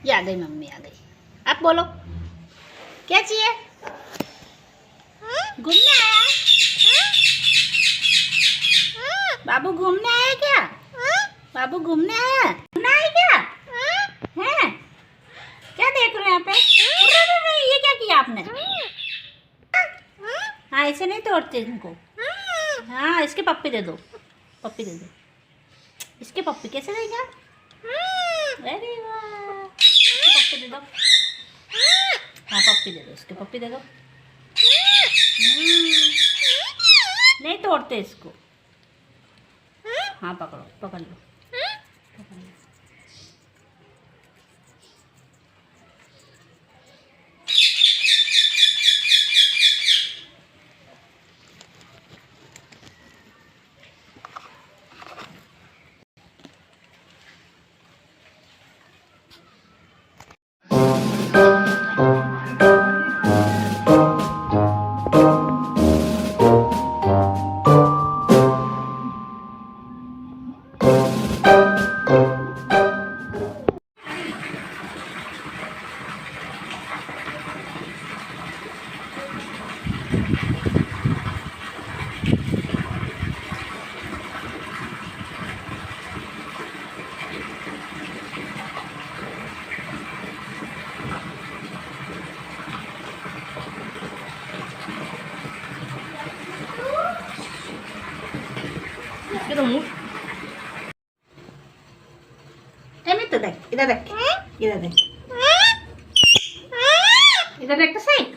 ये आ गई मम्मी, आ गई। आप बोलो क्या चाहिए? घूमने आया? बाबू घूमने आया क्या? बाबू घूमने आया? घूमने आया क्या? हैं? क्या देख रहे हैं यहाँ पे? अरे, ये क्या किया आपने? हाँ, ऐसे नहीं तोड़ते इनको। हाँ, इसके पप्पी दे दो, पप्पी दे दो। इसके पप्पी कैसे देगा? अरे वाह, इसके पप्पी दे दो। हाँ, पप्पी दे दो, इसके पप्पी दे दो। नहीं तोड़ते इसको। हाँ, पकड़ो, पकड़ लो, पकड़ लो। इधर मुँह, मित्तू देख, इधर देख, इधर देख, इधर देख तो सही।